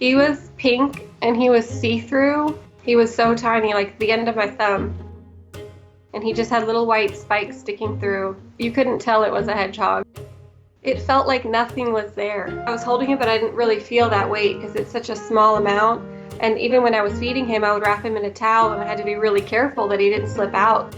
He was pink and he was see-through. He was so tiny, like the end of my thumb. And he just had little white spikes sticking through. You couldn't tell it was a hedgehog. It felt like nothing was there. I was holding him, but I didn't really feel that weight because it's such a small amount. And even when I was feeding him, I would wrap him in a towel and I had to be really careful that he didn't slip out.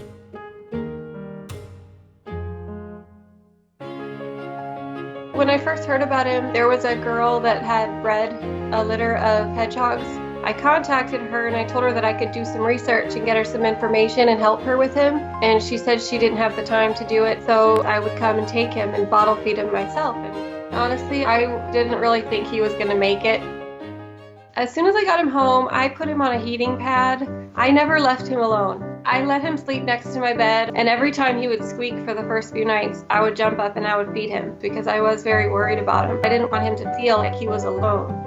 When I first heard about him, there was a girl that had bred a litter of hedgehogs. I contacted her and I told her that I could do some research and get her some information and help her with him. And she said she didn't have the time to do it, so I would come and take him and bottle feed him myself. And honestly, I didn't really think he was going to make it. As soon as I got him home, I put him on a heating pad. I never left him alone. I let him sleep next to my bed, and every time he would squeak for the first few nights, I would jump up and I would feed him because I was very worried about him. I didn't want him to feel like he was alone.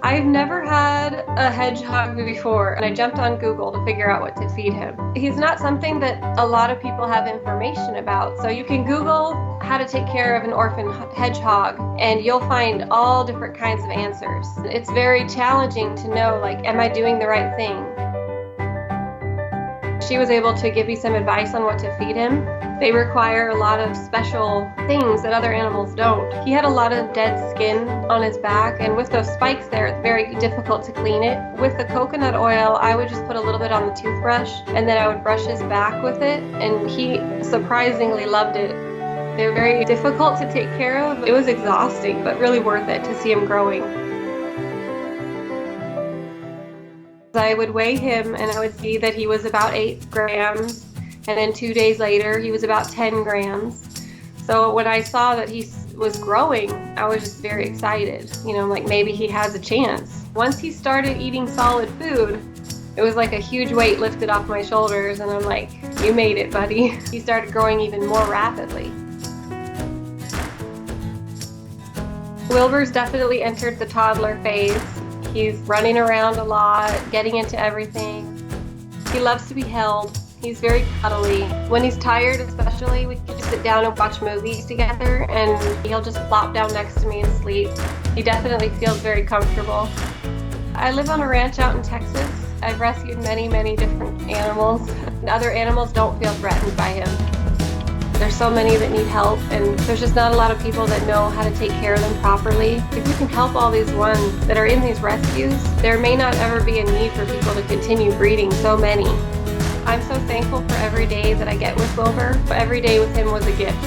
I've never had a hedgehog before, and I jumped on Google to figure out what to feed him. He's not something that a lot of people have information about, so you can Google how to take care of an orphan hedgehog, and you'll find all different kinds of answers. It's very challenging to know, like, am I doing the right thing? She was able to give me some advice on what to feed him. They require a lot of special things that other animals don't. He had a lot of dead skin on his back, and with those spikes there, it's very difficult to clean it. With the coconut oil, I would just put a little bit on the toothbrush, and then I would brush his back with it, and he surprisingly loved it. They're very difficult to take care of. It was exhausting, but really worth it to see him growing. I would weigh him, and I would see that he was about 8 grams. And then 2 days later, he was about 10 grams. So when I saw that he was growing, I was just very excited. You know, like maybe he has a chance. Once he started eating solid food, it was like a huge weight lifted off my shoulders, and I'm like, you made it, buddy. He started growing even more rapidly. Wilbur's definitely entered the toddler phase. He's running around a lot, getting into everything. He loves to be held. He's very cuddly. When he's tired especially, we can just sit down and watch movies together, and he'll just plop down next to me and sleep. He definitely feels very comfortable. I live on a ranch out in Texas. I've rescued many different animals. Other animals don't feel threatened by him. There's so many that need help, and there's just not a lot of people that know how to take care of them properly. If we can help all these ones that are in these rescues, there may not ever be a need for people to continue breeding so many. I'm so thankful for every day that I get with Wilbur. Every day with him was a gift.